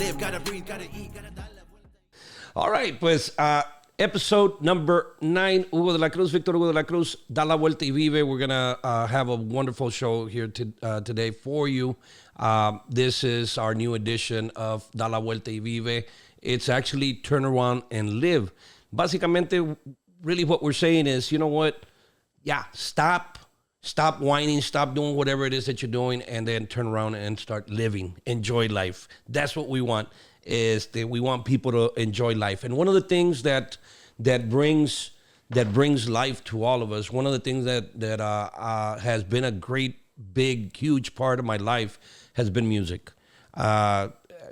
live, gotta breathe, gotta eat, gotta dar la vuelta. All right, pues episode number 9, Hugo de la Cruz, Victor Hugo de la Cruz, Da la Vuelta y Vive. We're going to have a wonderful show here today for you. This is our new edition of Da la Vuelta y Vive. It's actually Turn Around and Live. Básicamente, really what we're saying is, you know what? Yeah, stop whining, stop doing whatever it is that you're doing, and then turn around and start living. Enjoy life. That's what we want, is that we want people to enjoy life. And one of the things that brings life to all of us, one of the things that has been a great, big, huge part of my life has been music.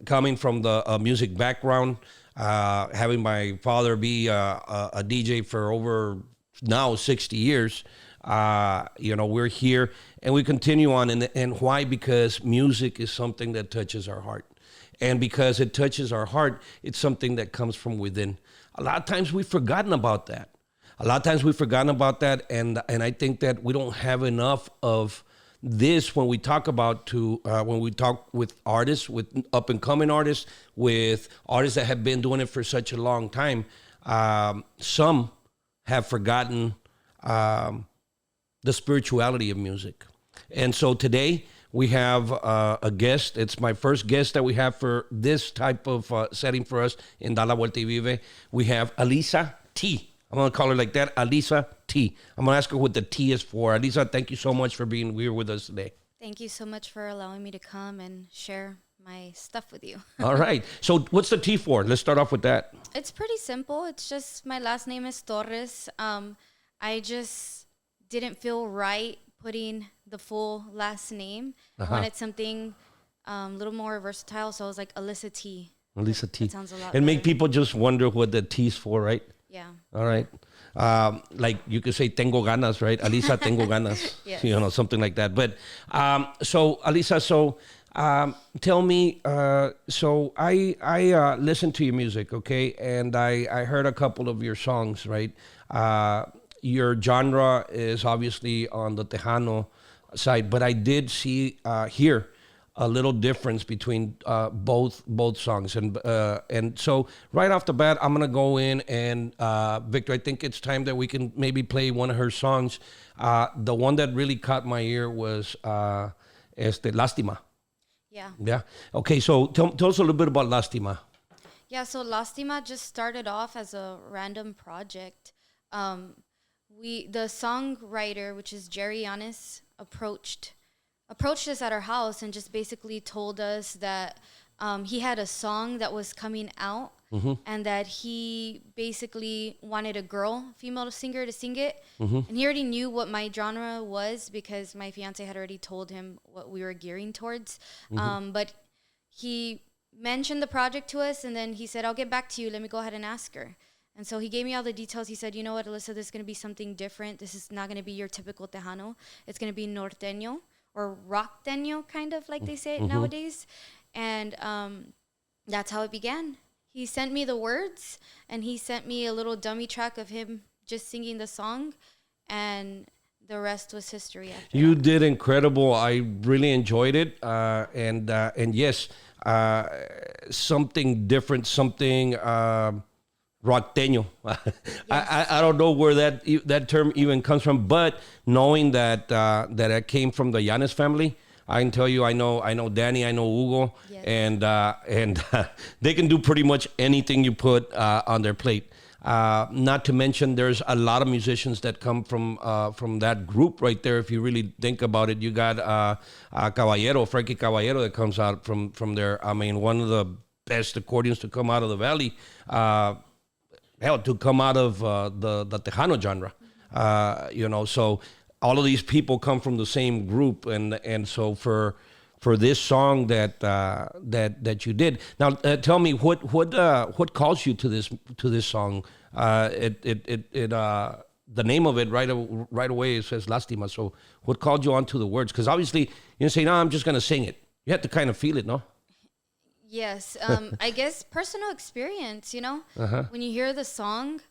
Coming from the music background, having my father be a DJ for over now 60 years, we're here and we continue on. And why? Because music is something that touches our heart. And because it touches our heart, it's something that comes from within. A lot of times we've forgotten about that. And I think that we don't have enough of this when we talk with artists, with up and coming artists, with artists that have been doing it for such a long time. Some have forgotten the spirituality of music. And so today we have a guest. It's my first guest that we have for this type of setting for us in Da la Vuelta y Vive. We have Alyssa T. I'm going to call her like that, Alyssa T. I'm going to ask her what the T is for. Alyssa, thank you so much for being here with us today. Thank you so much for allowing me to come and share my stuff with you. All right. So what's the T for? Let's start off with that. It's pretty simple. It's just my last name is Torres. I just didn't feel right putting the full last name. I wanted something a little more versatile, so I was like Alyssa T. Alyssa T. That sounds a lot And better. make people just wonder what the T's for, right? Yeah. All right. Like you could say tengo ganas, right? Alyssa, tengo ganas. Yes. Something like that. But so Alyssa, tell me, so I listened to your music, okay? And I heard a couple of your songs, right? Your genre is obviously on the Tejano side, but I did hear a little difference between both songs, and so right off the bat, I'm gonna go in and Victor, I think it's time that we can maybe play one of her songs. The one that really caught my ear was Lastima. Yeah. Yeah. Okay. So tell us a little bit about Lastima. Yeah, so Lastima just started off as a random project. The songwriter, which is Jerry Yanis, approached us at our house and just basically told us that he had a song that was coming out, and that he basically wanted a female singer to sing it. And he already knew what my genre was because my fiance had already told him what we were gearing towards. But he mentioned the project to us, and then he said, I'll get back to you. Let me go ahead and ask her. And so he gave me all the details. He said, you know what, Alyssa, this is going to be something different. This is not going to be your typical Tejano. It's going to be norteño or rockteño, kind of like they say it nowadays. And that's how it began. He sent me the words, and he sent me a little dummy track of him just singing the song, and the rest was history after You that. did incredible. I really enjoyed it. And yes, something different, something rockteño. I don't know where that term even comes from, but knowing that I came from the Yanis family, I can tell you, I know Danny, I know Hugo, Yes. and they can do pretty much anything you put on their plate. Not to mention, there's a lot of musicians that come from that group right there. If you really think about it, you got Frankie Caballero, that comes out from there. I mean, one of the best accordions to come out of the valley. To come out of the Tejano genre, so all of these people come from the same group, and so for this song that you did. Now, tell me what calls you to this song. The name of it right away, it says Lastima. So what called you onto the words? Because obviously you didn't say, no, I'm just gonna sing it. You have to kind of feel it, no? Yes, I guess personal experience, when you hear the song,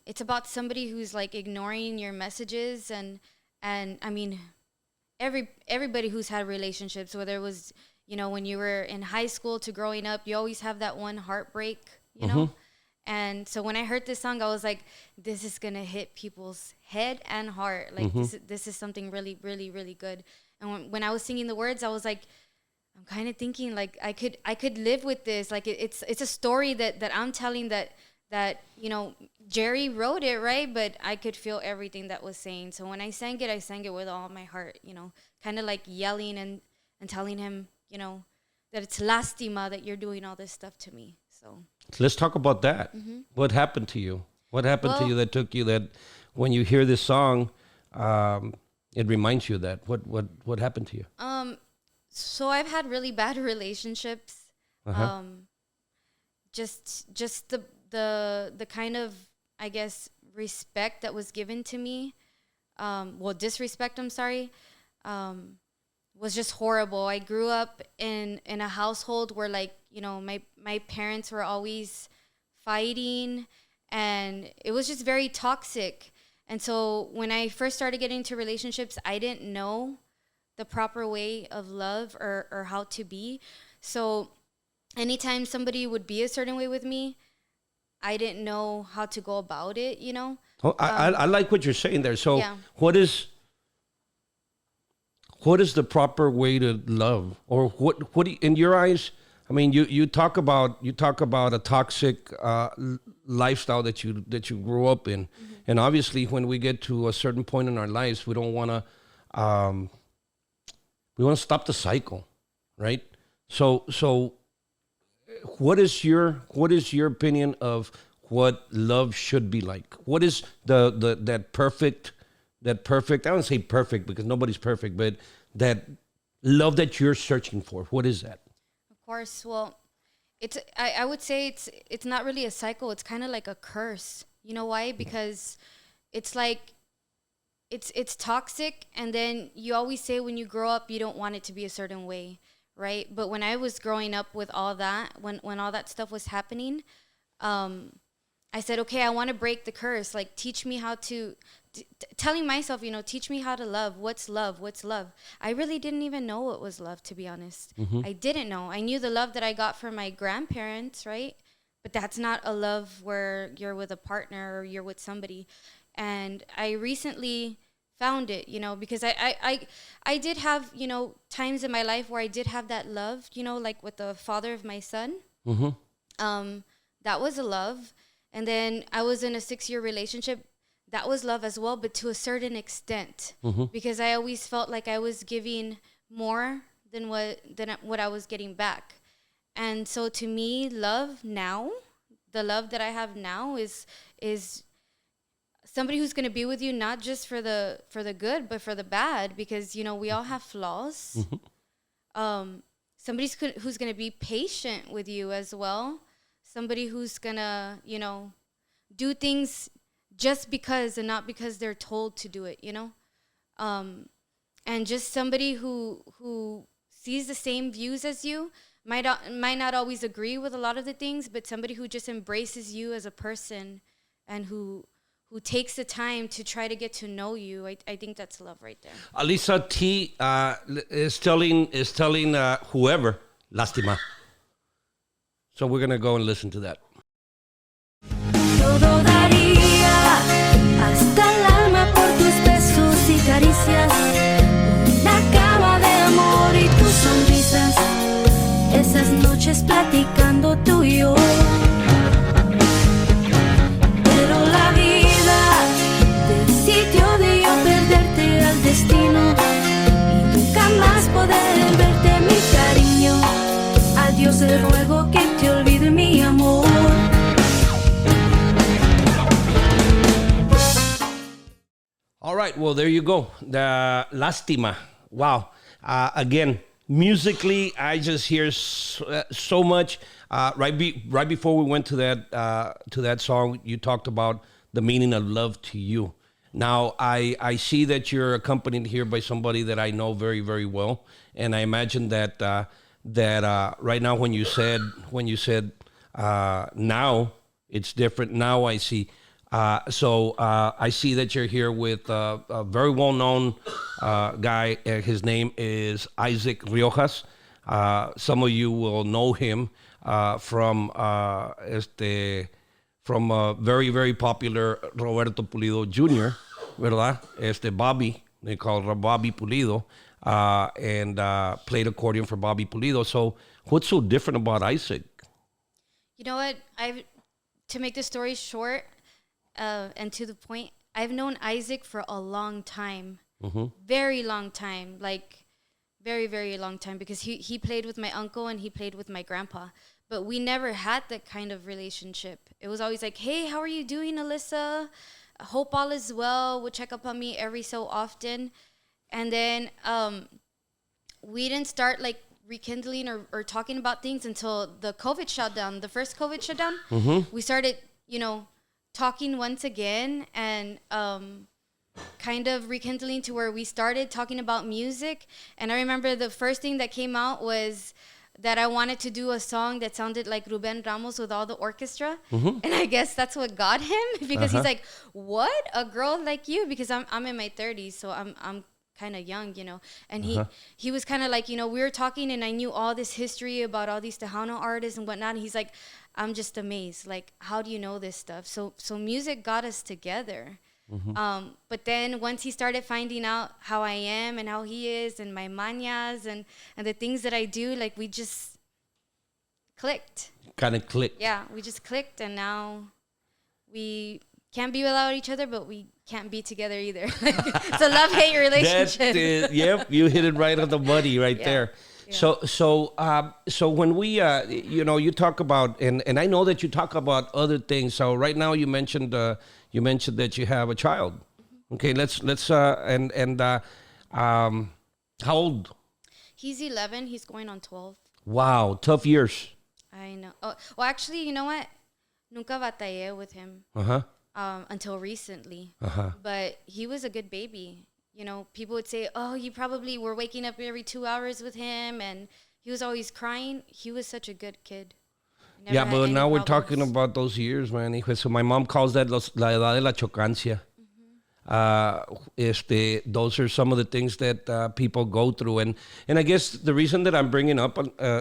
it's about somebody who's like ignoring your messages, and I mean, everybody who's had relationships, whether it was, when you were in high school to growing up, you always have that one heartbreak, know. And so when I heard this song, I was like, this is gonna hit people's head and heart. Like this is something really, really, really good. And when I was singing the words, I was like, I'm kind of thinking like I could live with this. Like it's a story that I'm telling that Jerry wrote it, right? But I could feel everything that was saying. So when I sang it with all my heart, kind of like yelling and telling him, that it's lastima that you're doing all this stuff to me. So let's talk about that. What happened to you? What happened to you that took you that when you hear this song, it reminds you of that? What happened to you? So I've had really bad relationships. Just the kind of, I guess, respect that was given to me, disrespect, I'm sorry, was just horrible. I grew up in a household where, like, my parents were always fighting, and it was just very toxic. And so when I first started getting into relationships, I didn't know the proper way of love or how to be. So anytime somebody would be a certain way with me, I didn't know how to go about it, Oh, I like what you're saying there. So yeah. What is the proper way to love? Or what do you, in your eyes, I mean, you talk about a toxic lifestyle that you grew up in. And obviously when we get to a certain point in our lives, we don't want to stop the cycle, right? So what is your opinion of what love should be like? What is that perfect, I don't say perfect because nobody's perfect, but that love that you're searching for, what is that? Of course. Well, I would say it's not really a cycle. It's kind of like a curse. You know why? Because it's like, it's toxic, and then you always say when you grow up you don't want it to be a certain way, right? But when I was growing up with all that, when all that stuff was happening, I said, okay, I want to break the curse. Like, teach me how to, telling myself, teach me how to love. What's love? What's love? I really didn't even know what was love, to be honest. I didn't know. I knew the love that I got from my grandparents, right? But that's not a love where you're with a partner or you're with somebody. And I recently found it, because I did have, times in my life where I did have that love, like with the father of my son. That was a love. And then I was in a 6-year relationship. That was love as well, but to a certain extent, because I always felt like I was giving more than what I was getting back. And so to me, love now, the love that I have now is somebody who's going to be with you not just for the good, but for the bad, because we all have flaws. Somebody who's going to be patient with you as well. Somebody who's going to, do things just because and not because they're told to do it, and just somebody who sees the same views as you, might not always agree with a lot of the things, but somebody who just embraces you as a person and who takes the time to try to get to know you. I think that's love right there. Alisa T is telling whoever, Lastima. So we're going to go and listen to that. Todo daría hasta el alma por tus besos y caricias, una cama de amor y tus sonrisas, esas noches platicando tú y yo. Pero la vida decidió de yo perderte al destino y nunca más poder verte, mi cariño. A Dios le ruego que te olvide mi amor. All right, well, there you go. The Lastima. Wow. Again, musically, I just hear so much. Right before we went to that song, you talked about the meaning of love to you. Now, I see that you're accompanied here by somebody that I know very, very well, and I imagine that right now when you said now it's different. Now I see. So I see that you're here with a very well-known guy. His name is Isaac Riojas. Some of you will know him from from a very, very popular Roberto Pulido Jr., ¿verdad? Bobby, they call him Bobby Pulido, and played accordion for Bobby Pulido. So what's so different about Isaac? You know what? To make the story short and to the point, I've known Isaac for a long time. Very long time. Like, very, very long time. Because he played with my uncle and he played with my grandpa. But we never had that kind of relationship. It was always like, hey, how are you doing, Alyssa? I hope all is well. Would check up on me every so often. And then we didn't start like rekindling or talking about things until the COVID shutdown, the first COVID shutdown. We started, talking once again and kind of rekindling to where we started talking about music. And I remember the first thing that came out was that I wanted to do a song that sounded like Ruben Ramos with all the orchestra. And I guess that's what got him because he's like, what? A girl like you? Because I'm in my 30s, so I'm kind of young, And he was kind of like, we were talking and I knew all this history about all these Tejano artists and whatnot. And he's like, I'm just amazed. Like, how do you know this stuff? So music got us together. But then once he started finding out how I am and how he is and my mañas and the things that I do, like we just clicked. Kind of clicked. Yeah, we just clicked and now we can't be without each other, but we can't be together either. It's a love-hate relationship. Yep, you hit it right on the money right there. Yeah. So when we, you talk about, and I know that you talk about other things. So right now you mentioned that you have a child. Okay, how old? He's 11. He's going on 12. Wow, tough years. I know. Oh, well, actually, you know what? Nunca batallé with him. Until recently. But he was a good baby. People would say, oh, you probably were waking up every 2 hours with him, and he was always crying. He was such a good kid. Yeah, but now we're talking about those years, man. So my mom calls that la edad de la chocancia. Those are some of the things that people go through. And I guess the reason that I'm bringing up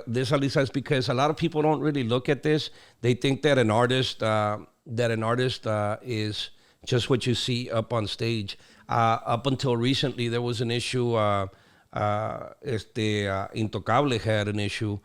this, Alisa, is because a lot of people don't really look at this. They think that an artist is just what you see up on stage. Up until recently, there was an issue. Intocable had an issue.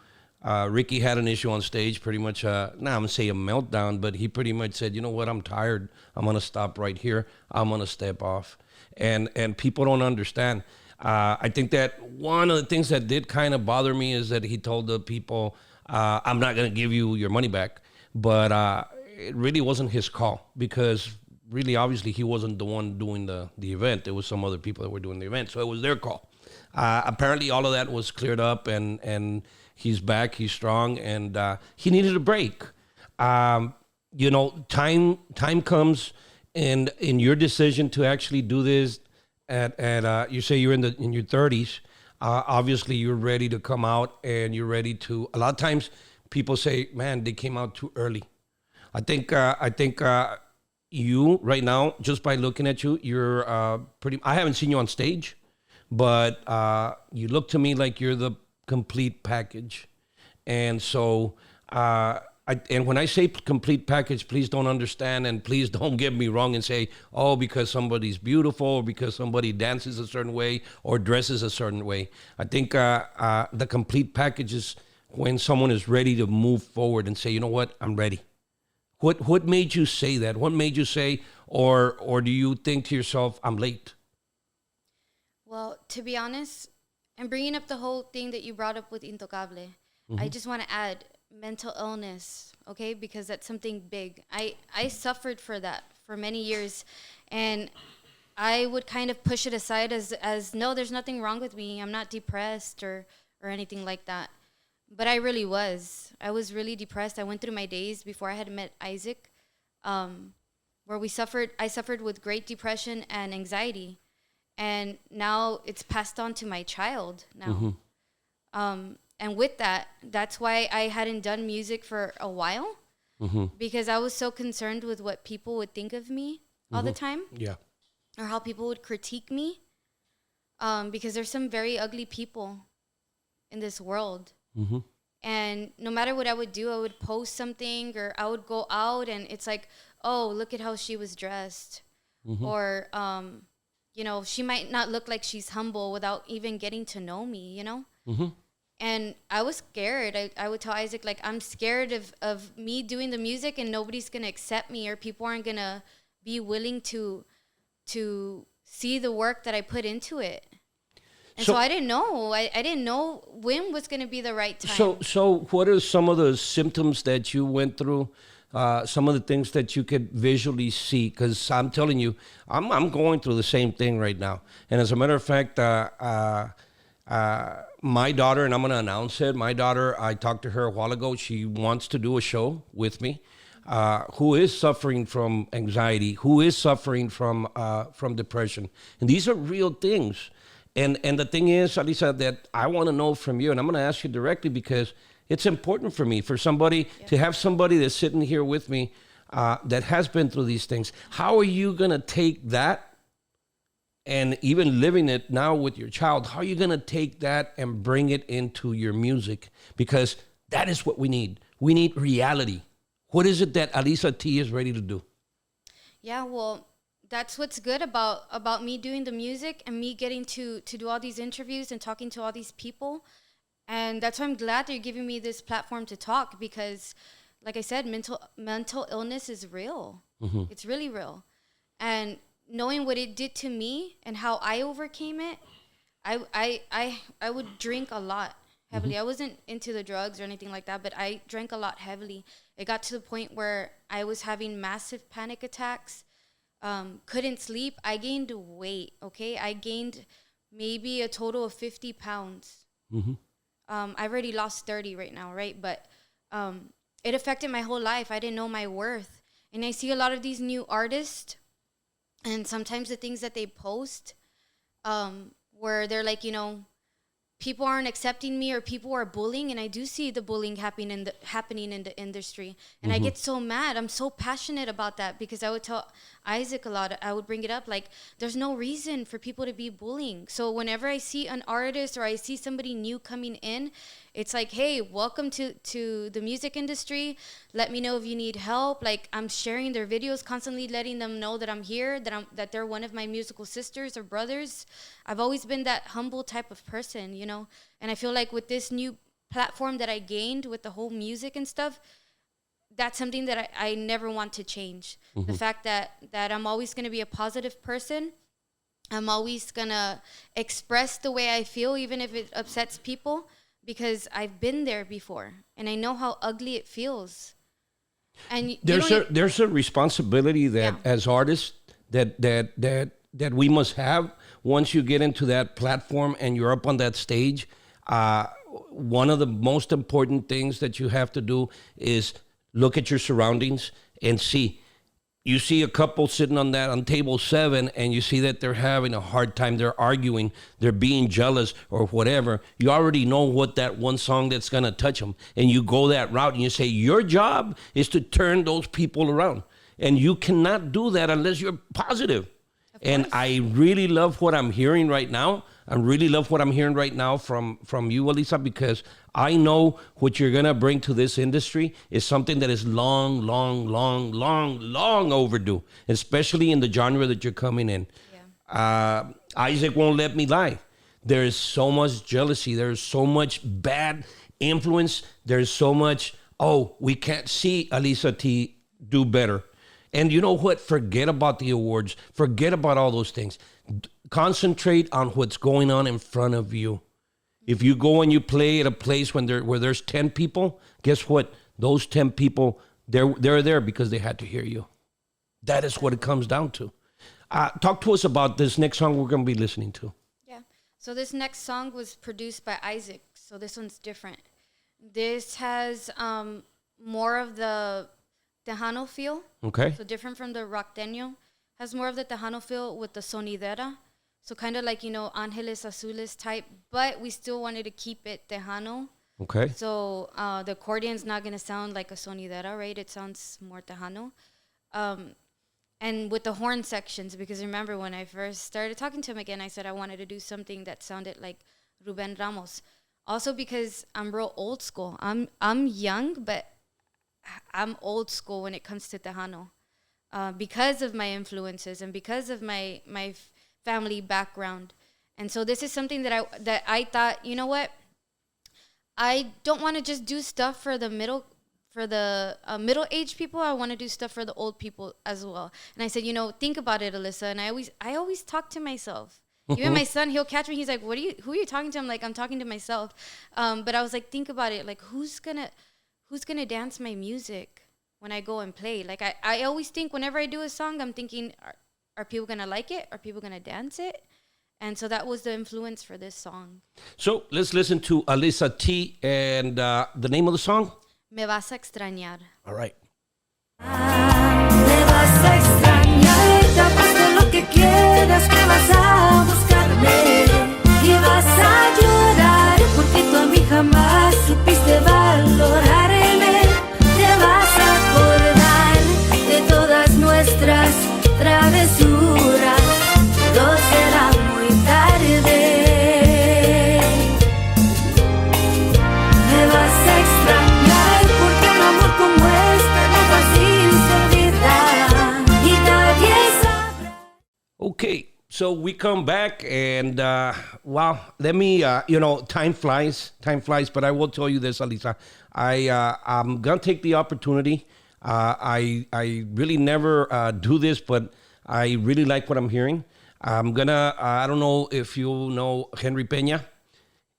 Ricky had an issue on stage, pretty much, I'm going to say a meltdown, but he pretty much said, you know what, I'm tired. I'm going to stop right here. I'm going to step off. And people don't understand. I think that one of the things that did kind of bother me is that he told the people, I'm not going to give you your money back. But it really wasn't his call because really, obviously, he wasn't the one doing the event. There was some other people that were doing the event. So it was their call. Apparently, all of that was cleared up and he's back, he's strong, and he needed a break. Time comes in your decision to actually do this at you say you're in your 30s. Obviously, you're ready to come out and you're ready to. A lot of times, people say, "Man, they came out too early." I think you right now, just by looking at you, you're pretty. I haven't seen you on stage, but you look to me like you're the complete package. And so and when I say complete package, please don't understand and please don't get me wrong and say, oh, because somebody's beautiful or because somebody dances a certain way or dresses a certain way. I think the complete package is when someone is ready to move forward and say, you know what, I'm ready. What made you say that? What made you say, or do you think to yourself, I'm late? Well, to be honest, and bringing up the whole thing that you brought up with Intocable, I just want to add mental illness, okay? Because that's something big. I suffered for that for many years, and I would kind of push it aside as no, there's nothing wrong with me. I'm not depressed or anything like that. But I really was. I was really depressed. I went through my days before I had met Isaac, where I suffered with great depression and anxiety. And now it's passed on to my child now. And with that, that's why I hadn't done music for a while. because I was so concerned with what people would think of me all the time, Yeah. or how people would critique me. Because there's some very ugly people in this world. And no matter what I would do, I would post something, or I would go out and it's like, oh, look at how she was dressed. Or, you know, she might not look like she's humble without even getting to know me, you know? And I was scared. I would tell Isaac, like, I'm scared of me doing the music and nobody's going to accept me, or people aren't going to be willing to see the work that I put into it. And so I didn't know. I didn't know when was going to be the right time. So what are some of the symptoms that you went through? Some of the things that you could visually see? Because I'm telling you, I'm going through the same thing right now. And as a matter of fact, my daughter, and I'm going to announce it, my daughter, I talked to her a while ago. She wants to do a show with me. Who is suffering from anxiety, who is suffering from depression. And these are real things. And the thing is, Alisa, that I want to know from you, and I'm going to ask you directly because it's important for me, for somebody to have somebody that's sitting here with me that has been through these things. How are you going to take that, and even living it now with your child, how are you going to take that and bring it into your music? Because that is what we need. We need reality. What is it that Alyssa T is ready to do? Yeah, well, that's what's good about me doing the music and me getting to do all these interviews and talking to all these people. And that's why I'm glad that you're giving me this platform to talk, because, like I said, mental illness is real. It's really real. And knowing what it did to me and how I overcame it, I would drink a lot. Heavily. I wasn't into the drugs or anything like that, but I drank a lot heavily. It got to the point where I was having massive panic attacks, couldn't sleep. I gained weight, okay? I gained maybe a total of 50 pounds. I've already lost 30 right now, right? But it affected my whole life. I didn't know my worth. And I see a lot of these new artists, and sometimes the things that they post, where they're like, you know, people aren't accepting me, or people are bullying, and I do see the bullying happening in the industry, and I get so mad. I'm so passionate about that, because I would tell Isaac a lot. I would bring it up, like, there's no reason for people to be bullying. So whenever I see an artist or I see somebody new coming in, it's like, hey, welcome to the music industry. Let me know if you need help. Like, I'm sharing their videos, constantly letting them know that I'm here, that they're one of my musical sisters or brothers. I've always been that humble type of person, you know? And I feel like with this new platform that I gained with the whole music and stuff, that's something that I never want to change. The fact that I'm always going to be a positive person. I'm always going to express the way I feel, even if it upsets people, because I've been there before and I know how ugly it feels. And there's a responsibility that as artists that we must have once you get into that platform and you're up on that stage. One of the most important things that you have to do is look at your surroundings and see. You see a couple sitting on table 7, and you see that they're having a hard time. They're arguing. They're being jealous or whatever. You already know what that one song that's going to touch them. And you go that route and you say, your job is to turn those people around. And you cannot do that unless you're positive. And I really love what I'm hearing right now. I really love what I'm hearing right now from you, Alisa, because I know what you're going to bring to this industry is something that is long overdue, especially in the genre that you're coming in. Isaac won't let me lie. There is so much jealousy. There's so much bad influence. There's so much, we can't see Alyssa T do better. And you know what? Forget about the awards. Forget about all those things. Concentrate on what's going on in front of you. If you go and you play at a place where there's 10 people, guess what? Those 10 people, they're there because they had to hear you. That is what it comes down to. Talk to us about this next song we're going to be listening to. Yeah. So this next song was produced by Isaac. So this one's different. This has more of the Tejano feel. Okay. So different from the rockteño. Has more of the Tejano feel with the sonidera. So kind of like, Ángeles Azules type, but we still wanted to keep it Tejano. Okay. So the accordion's not going to sound like a sonidera, right? It sounds more Tejano. And with the horn sections, because remember when I first started talking to him again, I said I wanted to do something that sounded like Ruben Ramos. Also because I'm real old school. I'm young, but I'm old school when it comes to Tejano. Because of my influences and because of my family background. And so this is something that I thought, you know what? I don't want to just do stuff for the middle-aged people. I want to do stuff for the old people as well. And I said, think about it, Alyssa. And I always talk to myself. Even my son, he'll catch me. He's like, who are you talking to? I'm like, I'm talking to myself. But I was like, think about it. Like, who's gonna dance my music when I go and play? Like, I always think whenever I do a song, I'm thinking, are people gonna like it? Are people gonna dance it? And so that was the influence for this song. So let's listen to Alyssa T and the name of the song. Me vas a extrañar. All right. Me vas a extrañar, te apuesto lo que quieras que vas a buscarme y vas a llorar porque tú a mí jamás supiste valorarme. Te vas a acordar de todas nuestras travesuras, todo será muy tarde. Me vas a extrañar porque un amor como este no fácil se olvida y nadie sabrá. Okay, so we come back and wow, let me, time flies, but I will tell you this, Alisa. I'm going to take the opportunity. I really never do this, but I really like what I'm hearing. I'm going to, I don't know if you know Henry Peña.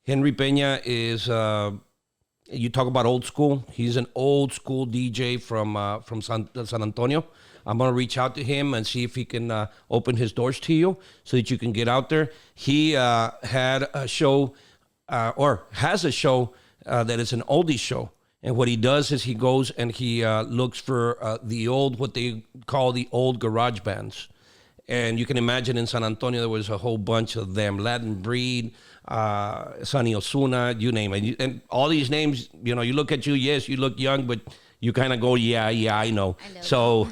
Henry Peña is, you talk about old school. He's an old school DJ from San Antonio. I'm going to reach out to him and see if he can open his doors to you so that you can get out there. He had a show or has a show that is an oldies show. And what he does is he goes and he looks for what they call the old garage bands. And you can imagine in San Antonio, there was a whole bunch of them, Latin Breed, Sonny Osuna, you name it. And all these names, you look at you, yes, you look young, but you kind of go, yeah, I know. So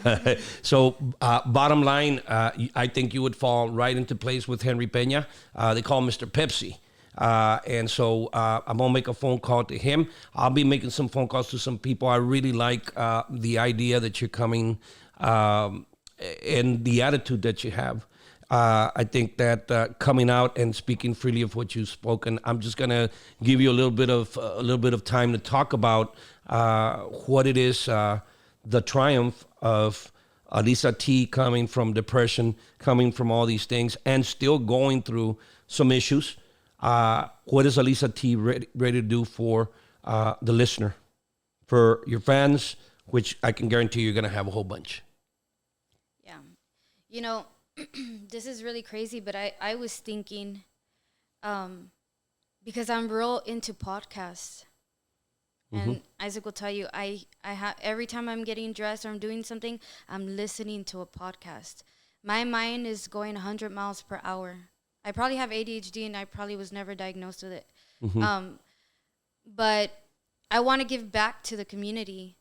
bottom line, I think you would fall right into place with Henry Peña. They call him Mr. Pepsi. And so I'm going to make a phone call to him. I'll be making some phone calls to some people. I really like the idea that you're coming and the attitude that you have. I think that coming out and speaking freely of what you've spoken, I'm just going to give you a little bit of time to talk about what it is, the triumph of Alisa T coming from depression, coming from all these things, and still going through some issues. What is Alisa T ready to do for the listener, for your fans, which I can guarantee you're going to have a whole bunch? Yeah. This is really crazy, but I was thinking, because I'm real into podcasts. And Isaac will tell you, I have every time I'm getting dressed or I'm doing something, I'm listening to a podcast. My mind is going 100 miles per hour. I probably have ADHD and I probably was never diagnosed with it. But I want to give back to the community.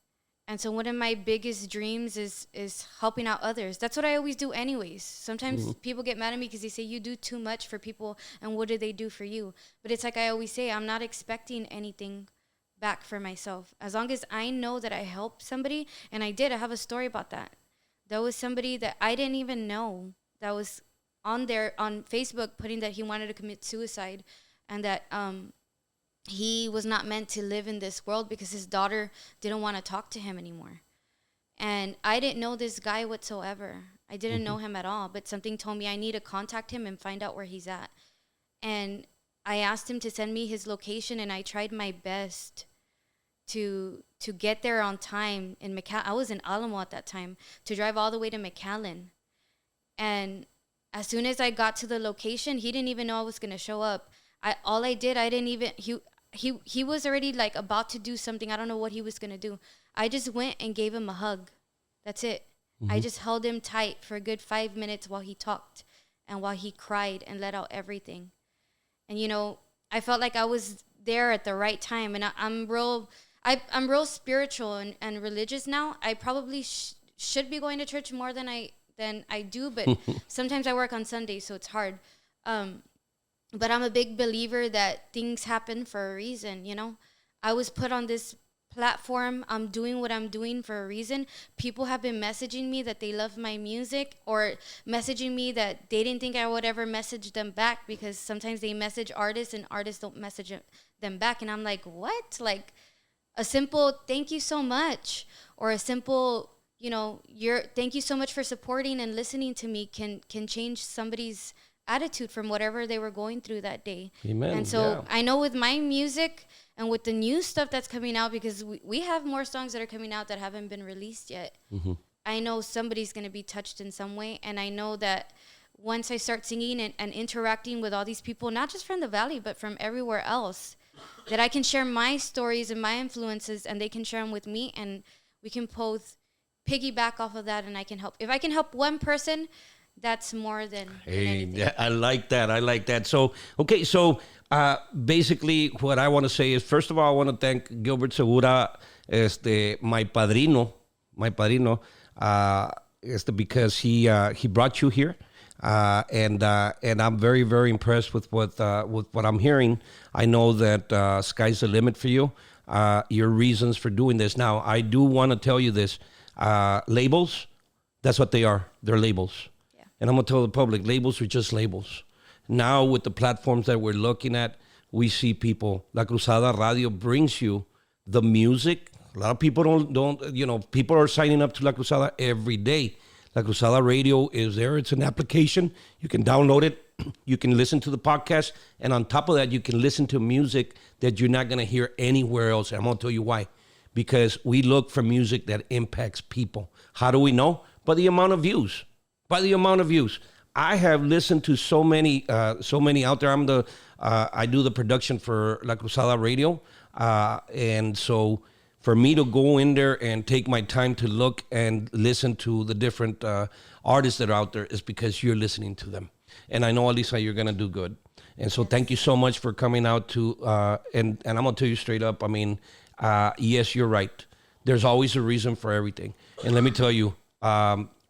And so one of my biggest dreams is helping out others. That's what I always do anyways. Sometimes people get mad at me because they say, you do too much for people, and what do they do for you? But it's like I always say, I'm not expecting anything back for myself. As long as I know that I helped somebody, and I have a story about that. There was somebody that I didn't even know that was on Facebook putting that he wanted to commit suicide, and that he was not meant to live in this world because his daughter didn't want to talk to him anymore. And I didn't know this guy whatsoever. I didn't know him at all, but something told me I need to contact him and find out where he's at. And I asked him to send me his location, and I tried my best to get there on time in McAllen. I was in Alamo at that time, to drive all the way to McAllen. And as soon as I got to the location, he didn't even know I was going to show up. He was already like about to do something. I don't know what he was going to do. I just went and gave him a hug. That's it. I just held him tight for a good 5 minutes while he talked and while he cried and let out everything. And, I felt like I was there at the right time. And I'm real spiritual and religious now. I probably should be going to church more than I do, but sometimes I work on Sundays, so it's hard. But I'm a big believer that things happen for a reason, you know? I was put on this platform. I'm doing what I'm doing for a reason. People have been messaging me that they love my music, or messaging me that they didn't think I would ever message them back, because sometimes they message artists and artists don't message them back. And I'm like, what? Like a simple thank you so much, or a simple, you know, thank you so much for supporting and listening to me can change somebody's attitude from whatever they were going through that day. Amen. And so I know with my music and with the new stuff that's coming out, because we have more songs that are coming out that haven't been released yet. Mm-hmm. I know somebody's going to be touched in some way. And I know that once I start singing and interacting with all these people, not just from the Valley, but from everywhere else, that I can share my stories and my influences, and they can share them with me, and we can both piggyback off of that, and I can help. If I can help one person, that's more than anything. I like that. So, okay, so basically what I want to say is, first of all, I want to thank Gilbert Segura, my padrino, because he brought you here. And I'm very, very impressed with what I'm hearing. I know that sky's the limit for you. Your reasons for doing this. Now, I do want to tell you this. Labels, that's what they are. They're labels. Yeah. And I'm going to tell the public, labels are just labels. Now, with the platforms that we're looking at, we see people. La Cruzada Radio brings you the music. A lot of people don't, people are signing up to La Cruzada every day. La Cruzada Radio is there. It's an application. You can download it. You can listen to the podcast. And on top of that, you can listen to music that you're not going to hear anywhere else. And I'm going to tell you why. Because we look for music that impacts people. How do we know? By the amount of views. I have listened to so many out there. I do the production for La Cruzada Radio. And so for me to go in there and take my time to look and listen to the different artists that are out there is because you're listening to them. And I know, Alisa, you're going to do good. And so thank you so much for coming out to, and I'm going to tell you straight up, I mean, yes, you're right. There's always a reason for everything. And let me tell you,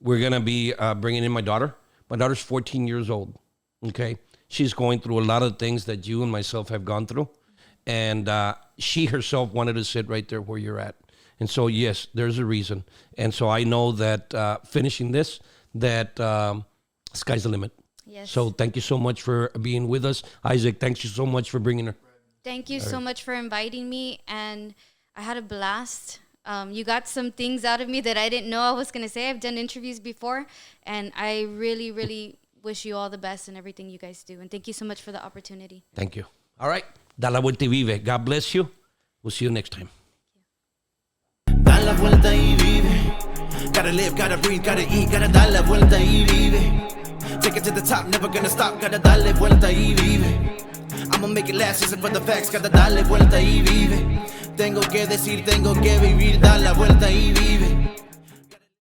we're going to be bringing in my daughter. My daughter's 14 years old, okay? She's going through a lot of things that you and myself have gone through. And she herself wanted to sit right there where you're at. And so, yes, there's a reason. And so I know that finishing this, that sky's the limit. Yes. So thank you so much for being with us. Isaac, thanks you so much for bringing her. Thank you so much for inviting me. And I had a blast. You got some things out of me that I didn't know I was going to say. I've done interviews before. And I really, really wish you all the best in everything you guys do. And thank you so much for the opportunity. Thank you. All right. Da la vuelta y vive. God bless you. We'll see you next time. Da la vuelta y vive. Gotta live, gotta breathe, gotta eat, gotta dar la vuelta y vive. Take it to the top, never gonna stop, gotta darle vuelta y vive. I'ma make it last, listen for the facts, gotta darle vuelta y vive. Tengo que decir, tengo que vivir, dar la vuelta y vive.